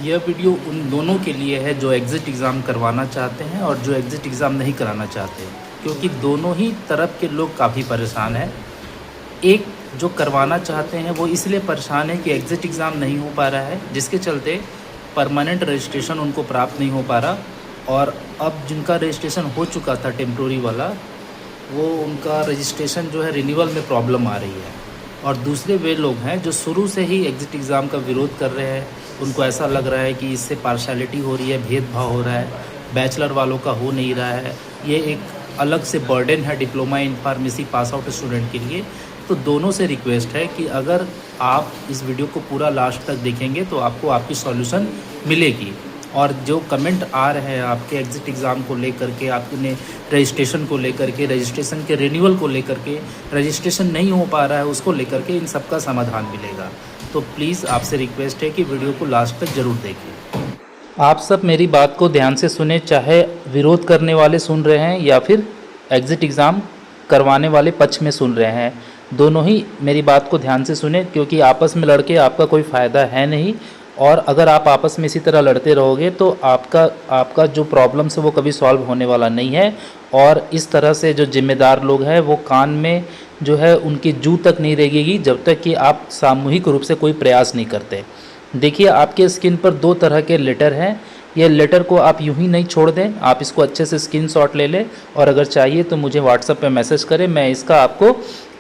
यह वीडियो उन दोनों के लिए है जो एग्ज़िट एग्ज़ाम करवाना चाहते हैं और जो एग्ज़िट एग्ज़ाम नहीं कराना चाहते, क्योंकि दोनों ही तरफ के लोग काफ़ी परेशान हैं। एक जो करवाना चाहते हैं वो इसलिए परेशान है कि एग्ज़िट एग्ज़ाम नहीं हो पा रहा है, जिसके चलते परमानेंट रजिस्ट्रेशन उनको प्राप्त नहीं हो पा रहा, और अब जिनका रजिस्ट्रेशन हो चुका था टेम्प्रोरी वाला, वो उनका रजिस्ट्रेशन जो है रिन्यूअल में प्रॉब्लम आ रही है। और दूसरे वे लोग हैं जो शुरू से ही एग्ज़िट एग्ज़ाम का विरोध कर रहे हैं। उनको ऐसा लग रहा है कि इससे पार्शियलिटी हो रही है, भेदभाव हो रहा है, बैचलर वालों का हो नहीं रहा है। ये एक अलग से बर्डन है diploma in pharmacy pass out student के लिए। तो दोनों से रिक्वेस्ट है कि अगर आप इस वीडियो को पूरा लास्ट तक देखेंगे तो आपको आपकी सॉल्यूशन मिलेगी। और जो कमेंट आ रहे हैं आपके एग्ज़िट एग्ज़ाम को लेकर के, आपने रजिस्ट्रेशन को लेकर के, रजिस्ट्रेशन के रिन्यूअल को लेकर के, रजिस्ट्रेशन नहीं हो पा रहा है उसको लेकर के, इन सब का समाधान मिलेगा। तो प्लीज़ आपसे रिक्वेस्ट है कि वीडियो को लास्ट तक ज़रूर देखें। आप सब मेरी बात को ध्यान से सुने, चाहे विरोध करने वाले सुन रहे हैं या फिर एग्ज़िट एग्ज़ाम करवाने वाले पक्ष में सुन रहे हैं, दोनों ही मेरी बात को ध्यान से सुने, क्योंकि आपस में लड़के आपका कोई फ़ायदा है नहीं। और अगर आप आपस में इसी तरह लड़ते रहोगे तो आपका जो प्रॉब्लम्स है वो कभी सॉल्व होने वाला नहीं है। और इस तरह से जो जिम्मेदार लोग हैं वो कान में जो है उनकी जू तक नहीं लगेगी जब तक कि आप सामूहिक रूप से कोई प्रयास नहीं करते। देखिए, आपके स्क्रीन पर दो तरह के लेटर हैं। ये लेटर को आप यूं ही नहीं छोड़ दें, आप इसको अच्छे से स्क्रीनशॉट ले लें, और अगर चाहिए तो मुझे व्हाट्सएप पे मैसेज करें, मैं इसका आपको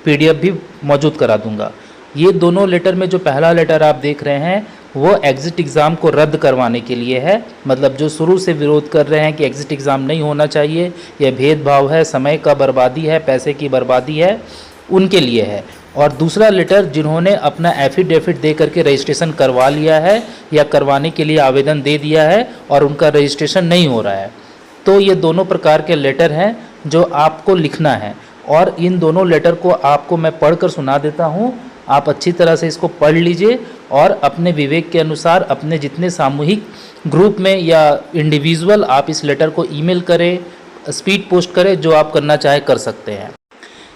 PDF भी मौजूद करा दूंगा। ये दोनों लेटर में जो पहला लेटर आप देख रहे हैं वो एग्ज़िट एग्ज़ाम को रद्द करवाने के लिए है। मतलब जो शुरू से विरोध कर रहे हैं कि एग्ज़िट एग्ज़ाम नहीं होना चाहिए, यह भेदभाव है, समय का बर्बादी है, पैसे की बर्बादी है, उनके लिए है। और दूसरा लेटर जिन्होंने अपना एफिडेविट दे करके रजिस्ट्रेशन करवा लिया है या करवाने के लिए आवेदन दे दिया है और उनका रजिस्ट्रेशन नहीं हो रहा है। तो ये दोनों प्रकार के लेटर हैं जो आपको लिखना है, और इन दोनों लेटर को आपको मैं पढ़कर सुना देता हूँ। आप अच्छी तरह से इसको पढ़ लीजिए और अपने विवेक के अनुसार अपने जितने सामूहिक ग्रुप में या इंडिविजुअल आप इस लेटर को ईमेल करें, स्पीड पोस्ट करें, जो आप करना चाहे कर सकते हैं।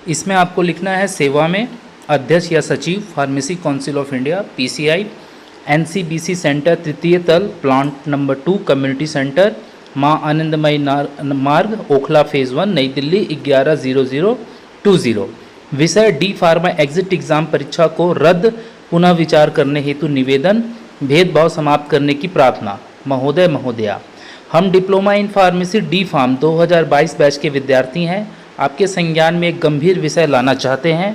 इसमें आपको लिखना है सेवा में अध्यक्ष या सचिव pharmacy council of India PCI NCBC centre तृतीय तल प्लांट नंबर 2 कम्युनिटी सेंटर माँ आनंदमयी मार्ग ओखला फेज़ 1 नई दिल्ली 11/00/20। विषय डी फार्मा एग्ज़िट एग्ज़ाम परीक्षा को रद्द पुनः विचार करने हेतु निवेदन, भेदभाव समाप्त करने की प्रार्थना। महोदय महोदया, हम diploma in pharmacy D pharm 2022 batch के विद्यार्थी हैं। आपके संज्ञान में एक गंभीर विषय लाना चाहते हैं।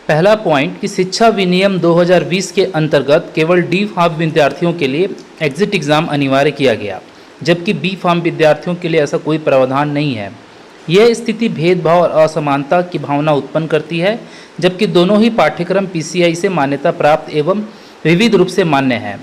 पहला पॉइंट कि शिक्षा विनियम 2020 के अंतर्गत केवल डी फार्म विद्यार्थियों के लिए एग्ज़िट एग्ज़ाम अनिवार्य किया गया, जबकि बी फार्म विद्यार्थियों के लिए ऐसा कोई प्रावधान नहीं है। यह स्थिति भेदभाव और असमानता की भावना उत्पन्न करती है, जबकि दोनों ही पाठ्यक्रम PCI से मान्यता प्राप्त एवं विविध रूप से मान्य हैं।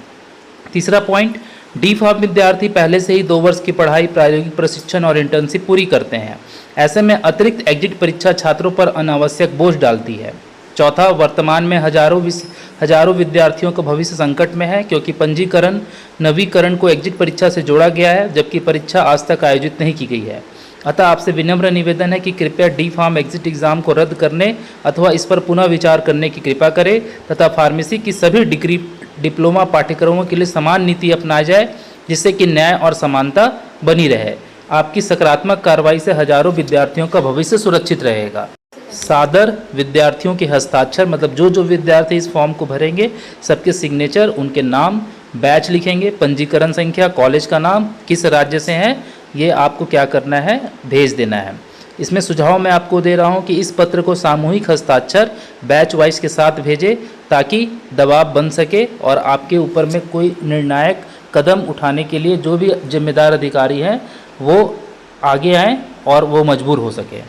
तीसरा पॉइंट, डी फार्म विद्यार्थी पहले से ही 2 वर्ष की पढ़ाई, प्रायोगिक प्रशिक्षण और इंटर्नशिप पूरी करते हैं। ऐसे में अतिरिक्त एग्जिट परीक्षा छात्रों पर अनावश्यक बोझ डालती है। चौथा, वर्तमान में हजारों विद्यार्थियों का भविष्य संकट में है, क्योंकि पंजीकरण नवीकरण को एग्जिट परीक्षा से जोड़ा गया है, जबकि परीक्षा आज तक आयोजित नहीं की गई है। अतः आपसे विनम्र निवेदन है कि कृपया डी फार्म एग्जिट एग्ज़ाम को रद्द करने अथवा इस पर पुनः विचार करने की कृपा करें, तथा फार्मेसी की सभी डिग्री डिप्लोमा पाठ्यक्रमों के लिए समान नीति अपनाई जाए, जिससे कि न्याय और समानता बनी रहे। आपकी सकारात्मक कार्रवाई से हजारों विद्यार्थियों का भविष्य सुरक्षित रहेगा। सादर विद्यार्थियों के हस्ताक्षर, मतलब जो विद्यार्थी इस फॉर्म को भरेंगे सबके सिग्नेचर, उनके नाम, बैच लिखेंगे, पंजीकरण संख्या, कॉलेज का नाम, किस राज्य से हैं, ये आपको क्या करना है, भेज देना है। इसमें सुझाव मैं आपको दे रहा हूँ कि इस पत्र को सामूहिक हस्ताक्षर बैच वाइज के साथ भेजें, ताकि दबाव बन सके और आपके ऊपर में कोई निर्णायक कदम उठाने के लिए जो भी जिम्मेदार अधिकारी हैं वो आगे आएँ और वो मजबूर हो सके।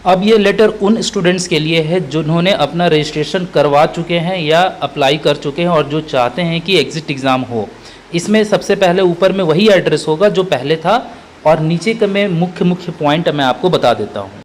अब ये लेटर उन स्टूडेंट्स के लिए है जिन्होंने अपना रजिस्ट्रेशन करवा चुके हैं या अप्लाई कर चुके हैं और जो चाहते हैं कि एग्ज़िट एग्ज़ाम हो। इसमें सबसे पहले ऊपर में वही एड्रेस होगा जो पहले था, और नीचे का मैं मुख्य पॉइंट मैं आपको बता देता हूँ।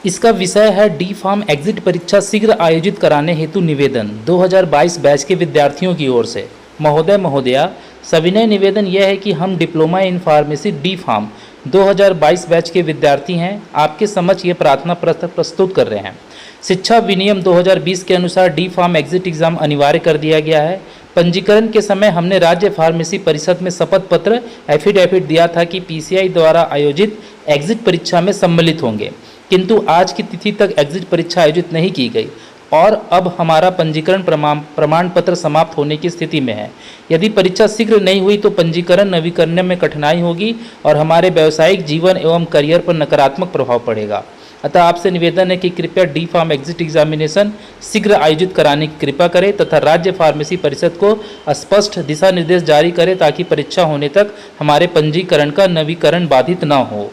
इसका विषय है डी फार्म एग्जिट परीक्षा शीघ्र आयोजित कराने हेतु निवेदन 2022 बैच के विद्यार्थियों की ओर से। महोदय महोदया, सविनय निवेदन यह है कि हम diploma in pharmacy D pharm 2022 batch के विद्यार्थी हैं। आपके समक्ष ये प्रार्थना पत्र प्रस्तुत कर रहे हैं। शिक्षा विनियम 2020 के अनुसार डी फार्म एग्जिट एग्ज़ाम अनिवार्य कर दिया गया है। पंजीकरण के समय हमने राज्य फार्मेसी परिषद में शपथ पत्र एफिडेविट दिया था कि पीसीआई द्वारा आयोजित एग्जिट परीक्षा में सम्मिलित होंगे, किंतु आज की तिथि तक एग्जिट परीक्षा आयोजित नहीं की गई और अब हमारा पंजीकरण प्रमाण पत्र समाप्त होने की स्थिति में है। यदि परीक्षा शीघ्र नहीं हुई तो पंजीकरण नवीकरण में कठिनाई होगी और हमारे व्यावसायिक जीवन एवं करियर पर नकारात्मक प्रभाव पड़ेगा। अतः आपसे निवेदन है कि कृपया डी फार्म एग्जिट एग्जामिनेशन शीघ्र आयोजित कराने की कृपा करें तथा राज्य फार्मेसी परिषद को स्पष्ट दिशा निर्देश जारी करें ताकि परीक्षा होने तक हमारे पंजीकरण का नवीकरण बाधित न हो।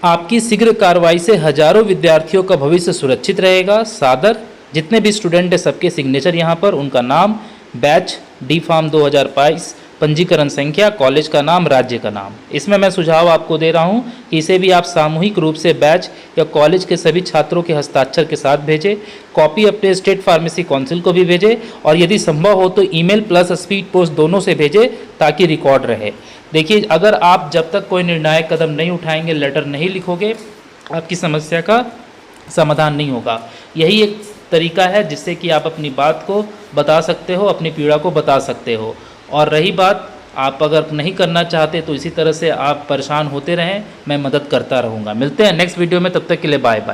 आपकी शीघ्र कार्रवाई से हजारों विद्यार्थियों का भविष्य सुरक्षित रहेगा। सादर, जितने भी स्टूडेंट हैं सबके सिग्नेचर यहाँ पर, उनका नाम, बैच, डी फार्म 2022, पंजीकरण संख्या, कॉलेज का नाम, राज्य का नाम। इसमें मैं सुझाव आपको दे रहा हूँ कि इसे भी आप सामूहिक रूप से बैच या कॉलेज के सभी छात्रों के हस्ताक्षर के साथ भेजें। कॉपी अपने स्टेट फार्मेसी काउंसिल को भी भेजें और यदि संभव हो तो ईमेल प्लस स्पीड पोस्ट दोनों से भेजें ताकि रिकॉर्ड रहे। देखिए, अगर आप जब तक कोई निर्णायक कदम नहीं उठाएंगे, लेटर नहीं लिखोगे, आपकी समस्या का समाधान नहीं होगा। यही एक तरीका है जिससे कि आप अपनी बात को बता सकते हो, अपनी पीड़ा को बता सकते हो। और रही बात, आप अगर नहीं करना चाहते तो इसी तरह से आप परेशान होते रहें, मैं मदद करता रहूँगा। मिलते हैं नेक्स्ट वीडियो में, तब तक के लिए बाय बाय।